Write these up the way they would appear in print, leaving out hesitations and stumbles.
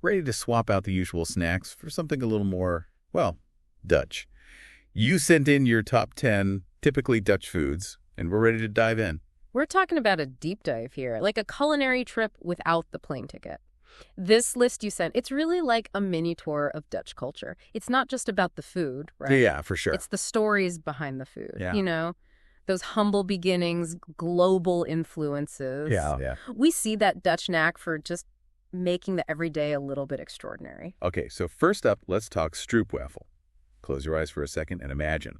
ready to swap out the usual snacks for something a little more, well, Dutch. You sent in your top 10 typically Dutch foods, and we're ready to dive in. We're talking about a deep dive here, like a culinary trip without the plane ticket. This list you sent, it's really like a mini tour of Dutch culture. It's not just about the food, right? Yeah, for sure. It's the stories behind the food, Yeah. you know? Those humble beginnings, global influences. Yeah. We see that Dutch knack for just making the everyday a little bit extraordinary. Okay, so first up, let's talk stroopwafel. Close your eyes for a second and imagine.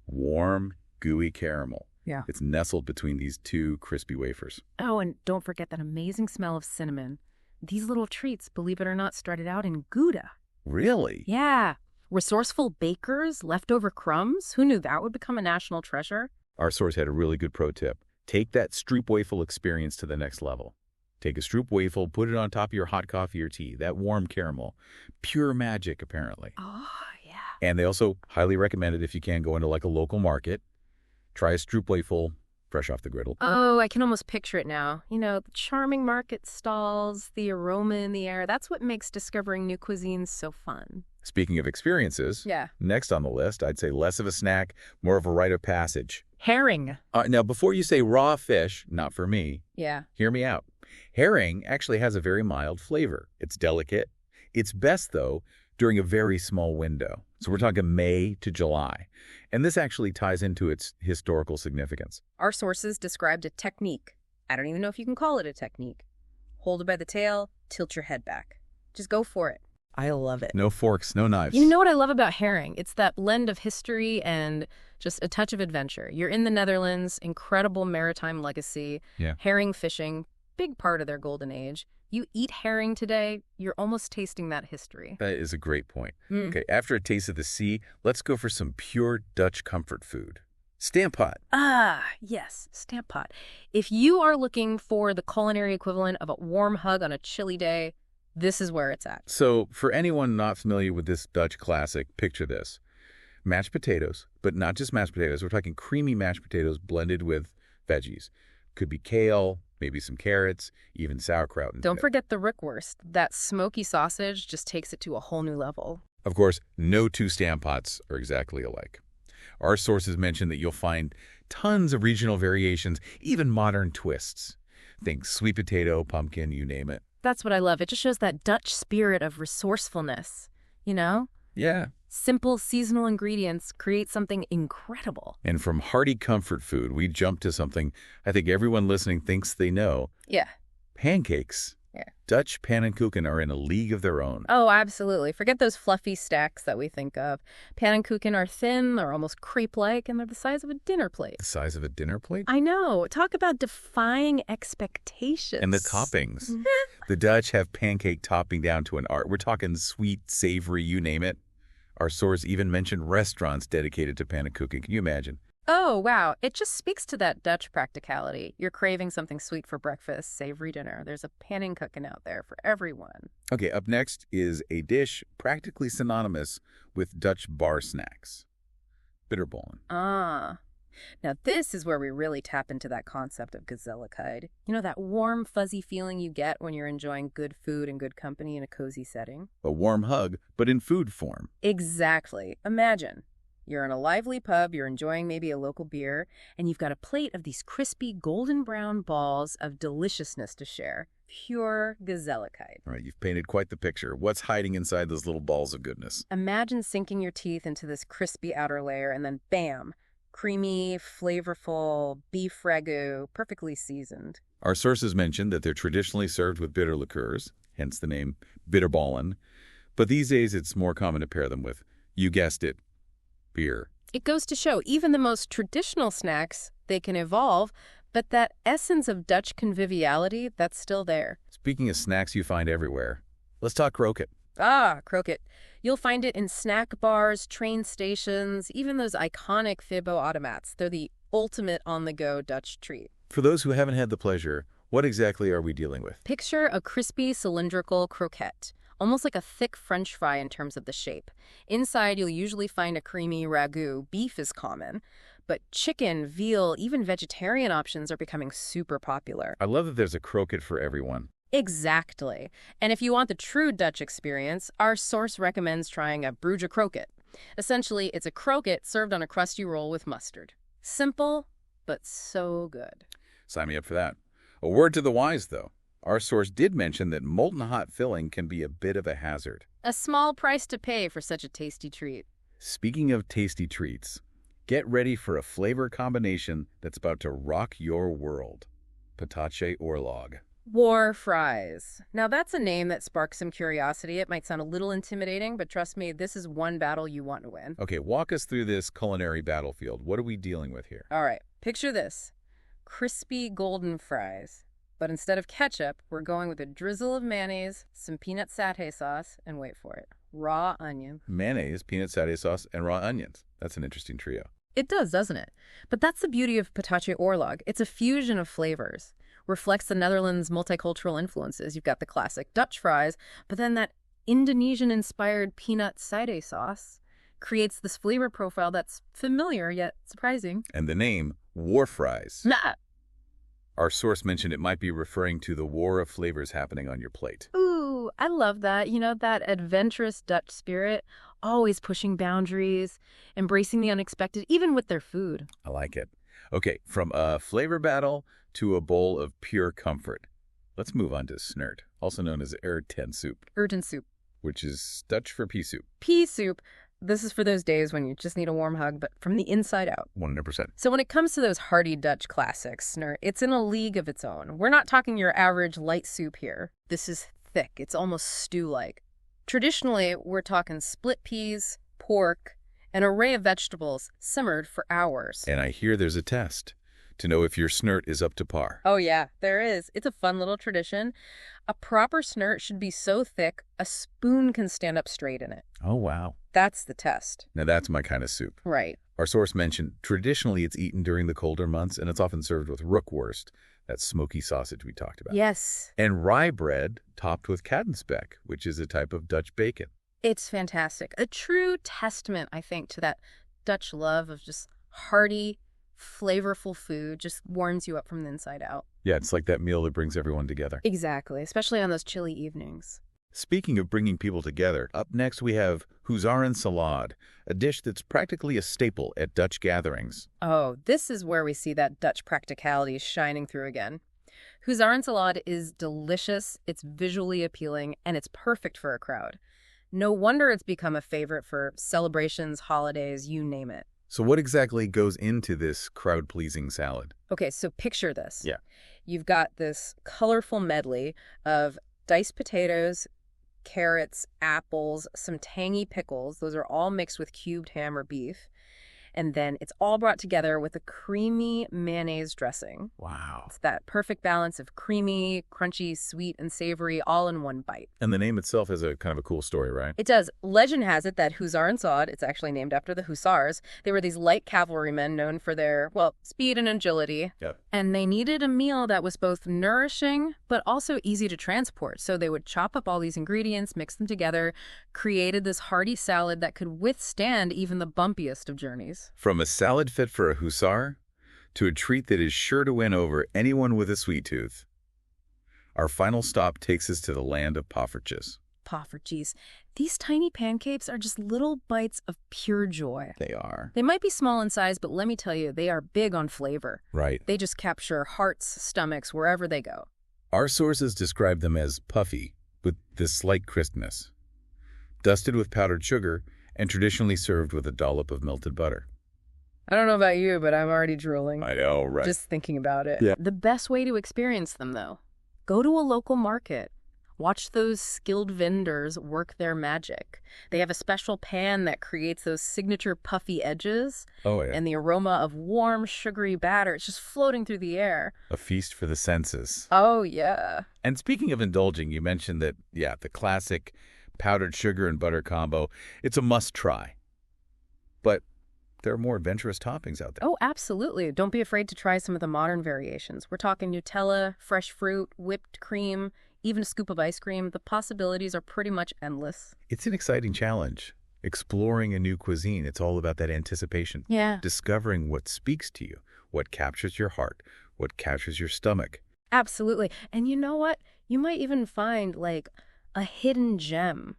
Warm, gooey caramel. Yeah. It's nestled between these two crispy wafers. Oh, and don't forget that amazing smell of cinnamon. These little treats, believe it or not, started out in Gouda. Really? Yeah. Resourceful bakers, leftover crumbs. Who knew that would become a national treasure? Our source had a really good pro tip. Take that stroopwafel experience to the next level. Take a stroopwafel, put it on top of your hot coffee or tea, that warm caramel. Pure magic, apparently. Oh, yeah. And they also highly recommend it if you can go into like a local market. Try a stroopwafel fresh off the griddle. Oh, I can almost picture it now. You know, the charming market stalls, the aroma in the air. That's what makes discovering new cuisines so fun. Speaking of experiences, Yeah. next on the list, I'd say less of a snack, more of a rite of passage. Herring. Now, before you say raw fish, not for me, Yeah. hear me out. Herring actually has a very mild flavor. It's delicate. It's best, though, during a very small window. So we're talking May to July. And this actually ties into its historical significance. Our sources described a technique. I don't even know if you can call it a technique. Hold it by the tail, tilt your head back. Just go for it. I love it. No forks, no knives. You know what I love about herring? It's that blend of history and just a touch of adventure. You're in the Netherlands, incredible maritime legacy, Yeah. herring fishing, big part of their golden age. You eat herring today, you're almost tasting that history. That is a great point. Mm. Okay, after a taste of the sea, let's go for some pure Dutch comfort food. Stamppot. Ah, yes, stamppot. If you are looking for the culinary equivalent of a warm hug on a chilly day, this is where it's at. So for anyone not familiar with this Dutch classic, picture this. Mashed potatoes, but not just mashed potatoes. We're talking creamy mashed potatoes blended with veggies. Could be kale, maybe some carrots, even sauerkraut. Don't forget the rookwurst. That smoky sausage just takes it to a whole new level. Of course, no two stamppots are exactly alike. Our sources mention that you'll find tons of regional variations, even modern twists. Think sweet potato, pumpkin, you name it. That's what I love. It just shows that Dutch spirit of resourcefulness, you know? Yeah. Simple seasonal ingredients create something incredible. And from hearty comfort food, we jump to something I think everyone listening thinks they know. Yeah. Pancakes. Yeah. Dutch pannenkoeken are in a league of their own. Oh, absolutely. Forget those fluffy stacks that we think of. Pannenkoeken are thin, they're almost crepe-like, and they're the size of a dinner plate. The size of a dinner plate? I know. Talk about defying expectations. And the toppings. The Dutch have pancake topping down to an art. We're talking sweet, savory, you name it. Our source even mentioned restaurants dedicated to pannenkoeken. Can you imagine? Oh, wow. It just speaks to that Dutch practicality. You're craving something sweet for breakfast, savory dinner. There's a pannenkoeken out there for everyone. Okay, up next is a dish practically synonymous with Dutch bar snacks. Bitterballen. Ah. Now this is where we really tap into that concept of gezelligheid. You know, that warm, fuzzy feeling you get when you're enjoying good food and good company in a cozy setting? A warm hug, but in food form. Exactly. Imagine. You're in a lively pub, you're enjoying maybe a local beer, and you've got a plate of these crispy golden brown balls of deliciousness to share. Pure gezelligheid. All right, you've painted quite the picture. What's hiding inside those little balls of goodness? Imagine sinking your teeth into this crispy outer layer and then bam, creamy, flavorful beef ragu, perfectly seasoned. Our sources mentioned that they're traditionally served with bitter liqueurs, hence the name bitterballen. But these days it's more common to pair them with, you guessed it, beer. It goes to show, even the most traditional snacks, they can evolve, but that essence of Dutch conviviality, that's still there. Speaking of snacks you find everywhere, let's talk croquette. Ah, croquette. You'll find it in snack bars, train stations, even those iconic Fibbo automats. They're the ultimate on-the-go Dutch treat. For those who haven't had the pleasure, what exactly are we dealing with? Picture a crispy, cylindrical croquette, almost like a thick French fry in terms of the shape. Inside, you'll usually find a creamy ragu. Beef is common, but chicken, veal, even vegetarian options are becoming super popular. I love that there's a croquette for everyone. Exactly. And if you want the true Dutch experience, our source recommends trying a Bruges kroket. Essentially, it's a kroket served on a crusty roll with mustard. Simple, but so good. Sign me up for that. A word to the wise, though. Our source did mention that molten hot filling can be a bit of a hazard. A small price to pay for such a tasty treat. Speaking of tasty treats, get ready for a flavor combination that's about to rock your world. Patatje oorlog. War fries. Now that's a name that sparks some curiosity. It might sound a little intimidating, but trust me, this is one battle you want to win. Okay, walk us through this culinary battlefield. What are we dealing with here? All right, picture this. Crispy golden fries. But instead of ketchup, we're going with a drizzle of mayonnaise, some peanut satay sauce, and wait for it, raw onion. Mayonnaise, peanut satay sauce, and raw onions. That's an interesting trio. It does, doesn't it? But that's the beauty of patatje oorlog. It's a fusion of flavors. Reflects the Netherlands' multicultural influences. You've got the classic Dutch fries, but then that Indonesian-inspired peanut satay sauce creates this flavor profile that's familiar yet surprising. And the name, war fries. Nah. Our source mentioned it might be referring to the war of flavors happening on your plate. Ooh, I love that. You know, that adventurous Dutch spirit, always pushing boundaries, embracing the unexpected, even with their food. I like it. Okay, from a flavor battle to a bowl of pure comfort. Let's move on to snert, also known as erwtensoep. Erwtensoep. Which is Dutch for pea soup. Pea soup. This is for those days when you just need a warm hug, but from the inside out. 100%. So when it comes to those hearty Dutch classics, snert, it's in a league of its own. We're not talking your average light soup here. This is thick. It's almost stew-like. Traditionally, we're talking split peas, pork, an array of vegetables simmered for hours. And I hear there's a test to know if your snert is up to par. Oh yeah, there is. It's a fun little tradition. A proper snert should be so thick, a spoon can stand up straight in it. Oh, wow. That's the test. Now that's my kind of soup. Right. Our source mentioned traditionally it's eaten during the colder months, and it's often served with rookworst, that smoky sausage we talked about. Yes. And rye bread topped with kattenspek, which is a type of Dutch bacon. It's fantastic. A true testament, I think, to that Dutch love of just hearty, flavorful food. Just warms you up from the inside out. Yeah, it's like that meal that brings everyone together. Exactly, especially on those chilly evenings. Speaking of bringing people together, up next we have huzarensalade, a dish that's practically a staple at Dutch gatherings. Oh, this is where we see that Dutch practicality shining through again. Huzarensalade is delicious, it's visually appealing, and it's perfect for a crowd. No wonder it's become a favorite for celebrations, holidays, you name it. So what exactly goes into this crowd-pleasing salad? Okay, so picture this. Yeah. You've got this colorful medley of diced potatoes, carrots, apples, some tangy pickles. Those are all mixed with cubed ham or beef. And then it's all brought together with a creamy mayonnaise dressing. Wow. It's that perfect balance of creamy, crunchy, sweet, and savory all in one bite. And the name itself has a kind of a cool story, right? It does. Legend has it that huzarensalade, it's actually named after the hussars. They were these light cavalrymen known for their, well, speed and agility. Yep. And they needed a meal that was both nourishing but also easy to transport. So they would chop up all these ingredients, mix them together, created this hearty salad that could withstand even the bumpiest of journeys. From a salad fit for a hussar to a treat that is sure to win over anyone with a sweet tooth. Our final stop takes us to the land of poffertjes. Poffertjes. These tiny pancakes are just little bites of pure joy. They are. They might be small in size, but let me tell you, they are big on flavor. Right. They just capture hearts, stomachs, wherever they go. Our sources describe them as puffy, with this slight crispness. Dusted with powdered sugar and traditionally served with a dollop of melted butter. I don't know about you, but I'm already drooling. I know, right? Just thinking about it. Yeah. The best way to experience them, though, go to a local market. Watch those skilled vendors work their magic. They have a special pan that creates those signature puffy edges. Oh, yeah. And the aroma of warm, sugary batter. It's just floating through the air. A feast for the senses. Oh, yeah. And speaking of indulging, you mentioned that, yeah, the classic powdered sugar and butter combo, it's a must-try. But there are more adventurous toppings out there. Oh, absolutely. Don't be afraid to try some of the modern variations. We're talking Nutella, fresh fruit, whipped cream, even a scoop of ice cream. The possibilities are pretty much endless. It's an exciting challenge. Exploring a new cuisine, it's all about that anticipation. Yeah. Discovering what speaks to you, what captures your heart, what captures your stomach. Absolutely. And you know what? You might even find like a hidden gem,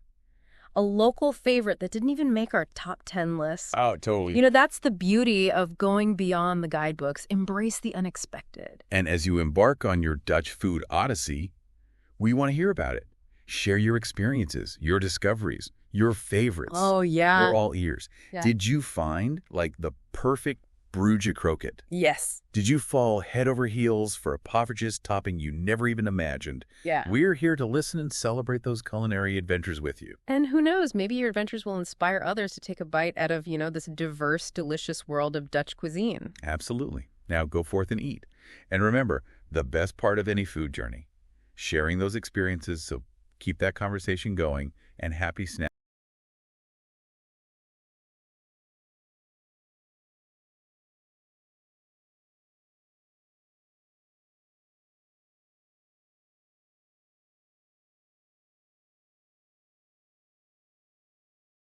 a local favorite that didn't even make our top 10 list. Oh, totally. You know, that's the beauty of going beyond the guidebooks. Embrace the unexpected. And as you embark on your Dutch food odyssey, we want to hear about it. Share your experiences, your discoveries, your favorites. Oh, yeah. We're all ears. Yeah. Did you find, like, the perfect Bruges croquette? Yes. Did you fall head over heels for a poffertjes topping you never even imagined? Yeah. We're here to listen and celebrate those culinary adventures with you. And who knows, maybe your adventures will inspire others to take a bite out of, this diverse, delicious world of Dutch cuisine. Absolutely. Now go forth and eat. And remember, the best part of any food journey, sharing those experiences, so keep that conversation going, and happy snacks.